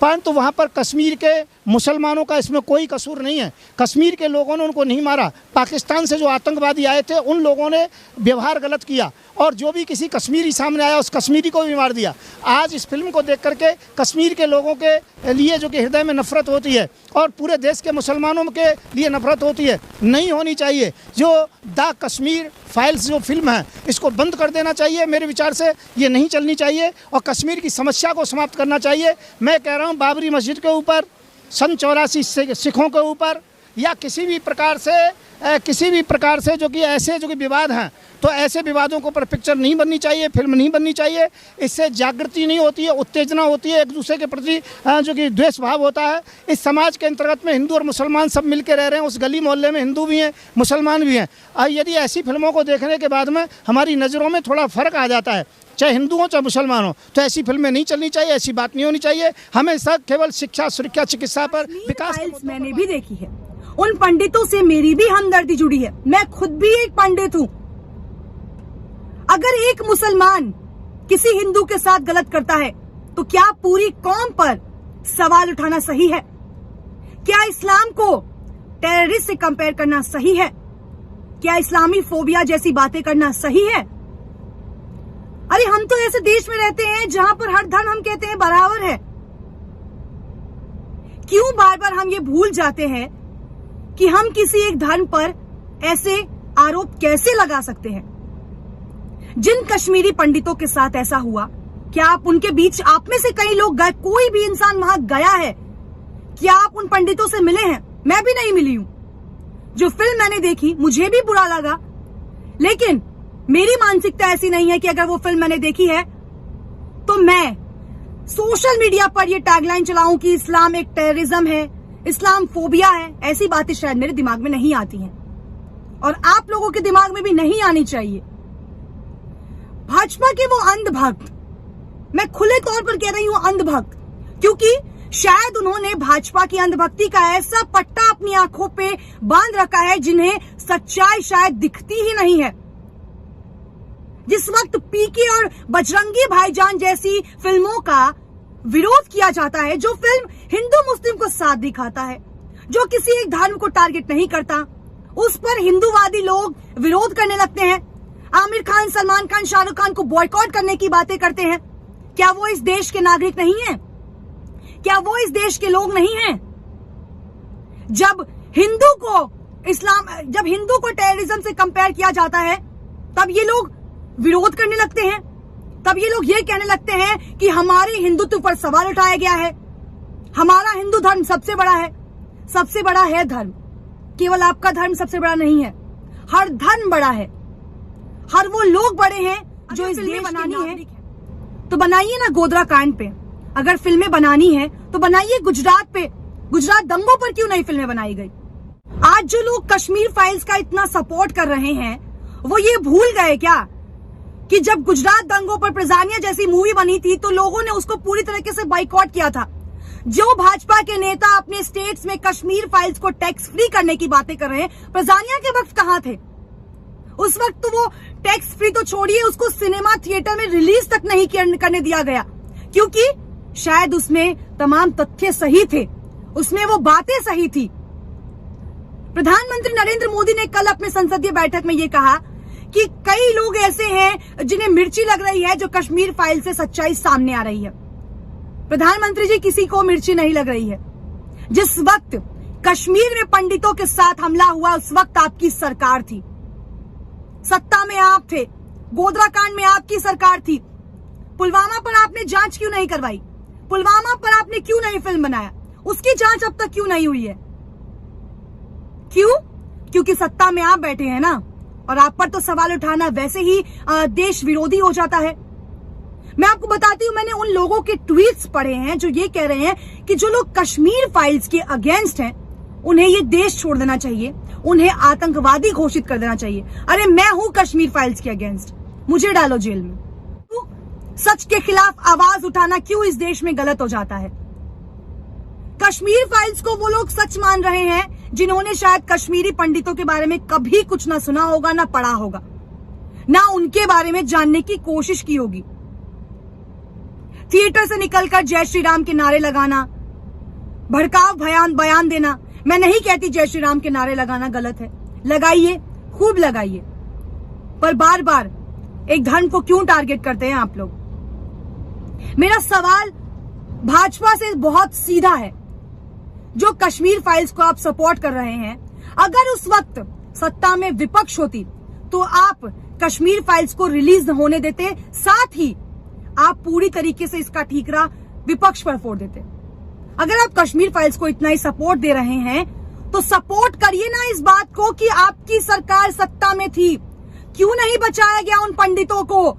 परंतु वहाँ पर कश्मीर के मुसलमानों का इसमें कोई कसूर नहीं है। कश्मीर के लोगों ने उनको नहीं मारा। पाकिस्तान से जो आतंकवादी आए थे उन लोगों ने व्यवहार गलत किया और जो भी किसी कश्मीरी सामने आया उस कश्मीरी को भी मार दिया। आज इस फिल्म को देख करके कश्मीर के लोगों के लिए जो कि हृदय में नफरत होती है और पूरे देश के मुसलमानों के लिए नफरत होती है, नहीं होनी चाहिए। जो द कश्मीर फाइल्स जो फिल्म है इसको बंद कर देना चाहिए। मेरे विचार से ये नहीं चलनी चाहिए और कश्मीर की समस्या को समाप्त करना चाहिए। मैं कह रहा हूँ बाबरी मस्जिद के ऊपर, सन 84 सिखों के ऊपर या किसी भी प्रकार से जो कि ऐसे जो कि विवाद हैं, तो ऐसे विवादों के ऊपर पिक्चर नहीं बननी चाहिए, फिल्म नहीं बननी चाहिए। इससे जागृति नहीं होती है, उत्तेजना होती है, एक दूसरे के प्रति जो कि द्वेष भाव होता है। इस समाज के अंतर्गत में हिंदू और मुसलमान सब मिलकर रह रहे हैं। उस गली मोहल्ले में हिंदू भी हैं, मुसलमान भी हैं। और यदि ऐसी फिल्मों को देखने के बाद में हमारी नज़रों में थोड़ा फ़र्क आ जाता है, चाहे हिंदू हो चाहे मुसलमान हो, तो ऐसी फिल्में नहीं चलनी चाहिए, ऐसी बात नहीं होनी चाहिए। हमें सब केवल शिक्षा, सुरक्षा, चिकित्सा पर विकास। मैंने भी देखी है, उन पंडितों से मेरी भी हमदर्दी जुड़ी है। मैं खुद भी एक पंडित हूँ। अगर एक मुसलमान किसी हिंदू के साथ गलत करता है तो क्या पूरी कौम पर सवाल उठाना सही है? क्या इस्लाम को टेररिस्ट से कंपेयर करना सही है? क्या इस्लामी फोबिया जैसी बातें करना सही है? अरे हम तो ऐसे देश में रहते हैं जहां पर हर धर्म हम कहते हैं बराबर है। क्यों बार बार हम ये भूल जाते हैं कि हम किसी एक धर्म पर ऐसे आरोप कैसे लगा सकते हैं? जिन कश्मीरी पंडितों के साथ ऐसा हुआ, क्या आप उनके बीच, आप में से कई लोग गए, कोई भी इंसान वहां गया है? क्या आप उन पंडितों से मिले हैं? मैं भी नहीं मिली हूं। जो फिल्म मैंने देखी मुझे भी बुरा लगा, लेकिन मेरी मानसिकता ऐसी नहीं है कि अगर वो फिल्म मैंने देखी है तो मैं सोशल मीडिया पर ये टैगलाइन चलाऊं कि इस्लाम एक टेररिज्म है, इस्लाम फोबिया है। ऐसी बातें शायद मेरे दिमाग में नहीं आती हैं और आप लोगों के दिमाग में भी नहीं आनी चाहिए। भाजपा के वो अंधभक्त, मैं खुले तौर पर कह रही हूं अंधभक्त, क्योंकि शायद उन्होंने भाजपा की अंधभक्ति का ऐसा पट्टा अपनी आंखों पे बांध रखा है जिन्हें सच्चाई शायद दिखती ही नहीं है। जिस वक्त पीके और बजरंगी भाईजान जैसी फिल्मों का विरोध किया जाता है, जो फिल्म हिंदू मुस्लिम को साथ दिखाता है, जो किसी एक धर्म को टारगेट नहीं करता, उस पर हिंदूवादी लोग विरोध करने लगते हैं। आमिर खान, सलमान खान, शाहरुख खान को बॉयकॉट करने की बातें करते हैं। क्या वो इस देश के नागरिक नहीं हैं? क्या वो इस देश के लोग नहीं हैं? जब हिंदू को टेररिज्म से कंपेयर किया जाता है, तब ये लोग विरोध करने लगते हैं। तब ये लोग ये कहने लगते हैं कि हमारे हिंदुत्व पर सवाल उठाया गया है, हमारा हिंदू धर्म सबसे बड़ा है। सबसे बड़ा है धर्म, केवल आपका धर्म सबसे बड़ा नहीं है, हर धर्म बड़ा है, हर वो लोग बड़े हैं जो इस फिल्में बनानी है तो बनाइए ना गोधरा कांड पे। अगर फिल्में बनानी है तो बनाइए गुजरात पे, गुजरात दंगों पर क्यों नहीं फिल्में बनाई गई? आज जो लोग कश्मीर फाइल्स का इतना सपोर्ट कर रहे हैं, वो ये भूल गए क्या कि जब गुजरात दंगों पर प्रजानिया जैसी मूवी बनी थी तो लोगों ने उसको पूरी तरीके से बॉयकॉट किया था। जो भाजपा के नेता अपने स्टेट्स में कश्मीर फाइल्स को टैक्स फ्री करने की बातें कर रहे हैं, प्रजानिया के वक्त कहां थे? उस वक्त तो वो टैक्स फ्री तो छोड़िए, उसको सिनेमा थिएटर में रिलीज तक नहीं करने दिया गया, क्योंकि शायद उसमें तमाम तथ्य सही थे, उसमें वो बातें सही थी। प्रधानमंत्री नरेंद्र मोदी ने कल अपने संसदीय बैठक में ये कहा कि कई लोग ऐसे हैं जिन्हें मिर्ची लग रही है जो कश्मीर फाइल से सच्चाई सामने आ रही है। प्रधानमंत्री जी, किसी को मिर्ची नहीं लग रही है। जिस वक्त कश्मीर में पंडितों के साथ हमला हुआ, उस वक्त आपकी सरकार थी, सत्ता में आप थे, गोधरा कांड में आपकी सरकार थी। पुलवामा पर आपने जांच क्यों नहीं करवाई? पुलवामा पर आपने क्यों नहीं फिल्म बनाया? उसकी जांच अब तक क्यों नहीं हुई है? क्यों? क्योंकि सत्ता में आप बैठे हैं ना, और आप पर तो सवाल उठाना वैसे ही देश विरोधी हो जाता है। मैं आपको बताती हूँ, मैंने उन लोगों के ट्वीट्स पढ़े हैं जो ये कह रहे हैं कि जो लोग कश्मीर फाइल्स के अगेंस्ट हैं, उन्हें ये देश छोड़ देना चाहिए, उन्हें आतंकवादी घोषित कर देना चाहिए। अरे मैं हूं कश्मीर फाइल्स के अगेंस्ट, मुझे डालो जेल में। सच के खिलाफ आवाज उठाना क्यों इस देश में गलत हो जाता है? कश्मीर फाइल्स को वो लोग सच मान रहे हैं जिन्होंने शायद कश्मीरी पंडितों के बारे में कभी कुछ ना सुना होगा, ना पढ़ा होगा, ना उनके बारे में जानने की कोशिश की होगी। थिएटर से निकलकर जय श्री राम के नारे लगाना, भड़काव बयान देना। मैं नहीं कहती जय श्री राम के नारे लगाना गलत है, लगाइए, खूब लगाइए, पर बार बार एक धर्म को क्यों टारगेट करते हैं आप लोग। मेरा सवाल भाजपा से बहुत सीधा है। जो कश्मीर फाइल्स को आप सपोर्ट कर रहे हैं, अगर उस वक्त सत्ता में विपक्ष होती तो आप कश्मीर फाइल्स को रिलीज होने देते, साथ ही आप पूरी तरीके से इसका ठीकरा विपक्ष पर फोड़ देते। अगर आप कश्मीर फाइल्स को इतना ही सपोर्ट दे रहे हैं तो सपोर्ट करिए ना इस बात को कि आपकी सरकार सत्ता में थी, क्यों नहीं बचाया गया उन पंडितों को,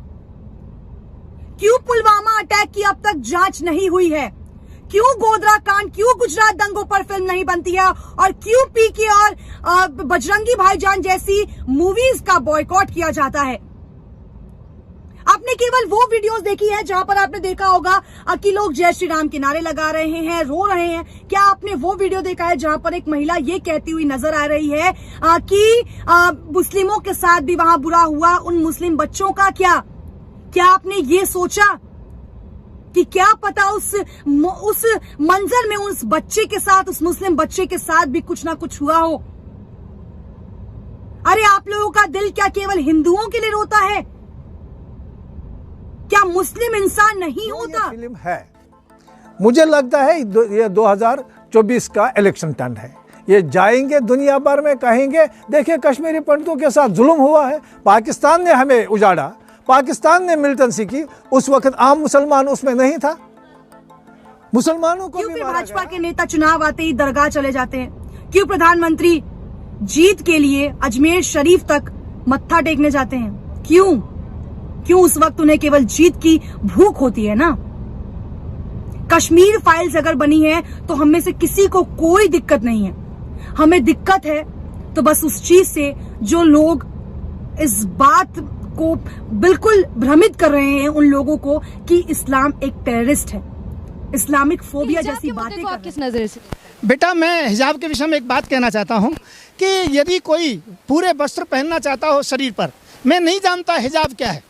क्यों पुलवामा अटैक की अब तक जांच नहीं हुई है, क्यों गोधरा कांड, क्यों गुजरात दंगों पर फिल्म नहीं बनती है, और क्यों पीके और बजरंगी भाईजान जैसी मूवीज का बॉयकॉट किया जाता है। आपने केवल वो वीडियोस देखी है जहां पर आपने देखा होगा कि लोग जय श्री राम के नारे लगा रहे हैं, रो रहे हैं। क्या आपने वो वीडियो देखा है जहां पर एक महिला ये कहती हुई नजर आ रही है कि मुस्लिमों के साथ भी वहां बुरा हुआ, उन मुस्लिम बच्चों का क्या आपने ये सोचा कि क्या पता उस मंजर में उस बच्चे के साथ, उस मुस्लिम बच्चे के साथ भी कुछ ना कुछ हुआ हो। अरे आप लोगों का दिल क्या केवल हिंदुओं के लिए रोता है? क्या मुस्लिम इंसान नहीं होता? फिल्म है, मुझे लगता है ये 2024 का इलेक्शन टर्न है। ये जाएंगे दुनिया भर में, कहेंगे देखिए कश्मीरी पंडितों के साथ जुल्म हुआ है, पाकिस्तान ने हमें उजाड़ा, पाकिस्तान ने मिलिटेंसी की, उस वक्त आम मुसलमान उसमें नहीं था, मुसलमानों को क्यों फिर भाजपा के नेता चुनाव आते ही दरगाह चले जाते हैं? क्यों प्रधानमंत्री जीत के लिए अजमेर शरीफ तक मत्था टेकने जाते हैं? क्यों उस वक्त उन्हें केवल जीत की भूख होती है ना। कश्मीर फाइल्स अगर बनी है तो हम में से किसी को कोई दिक्कत नहीं है। हमें दिक्कत है तो बस उस चीज से जो लोग इस बात को बिल्कुल भ्रमित कर रहे हैं उन लोगों को कि इस्लाम एक टेररिस्ट है, इस्लामिक फोबिया जैसी बातें आप किस नजर से? बेटा, मैं हिजाब के विषय में एक बात कहना चाहता हूँ कि यदि कोई पूरे वस्त्र पहनना चाहता हो शरीर पर, मैं नहीं जानता हिजाब क्या है,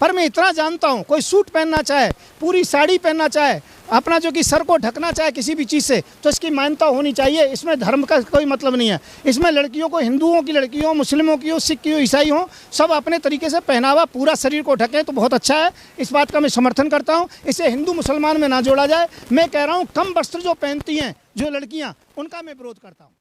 पर मैं इतना जानता हूँ कोई सूट पहनना चाहे, पूरी साड़ी पहनना चाहे, अपना जो कि सर को ढकना चाहे किसी भी चीज़ से, तो इसकी मान्यता होनी चाहिए। इसमें धर्म का कोई मतलब नहीं है। इसमें लड़कियों को, हिंदुओं की लड़की हो, मुस्लिमों की हो, सिख की हो, ईसाई हो, सब अपने तरीके से पहनावा पूरा शरीर को ढकें तो बहुत अच्छा है। इस बात का मैं समर्थन करता हूँ। इसे हिंदू मुसलमान में ना जोड़ा जाए। मैं कह रहा हूँ कम वस्त्र जो पहनती हैं जो लड़कियाँ, उनका मैं विरोध करता हूँ।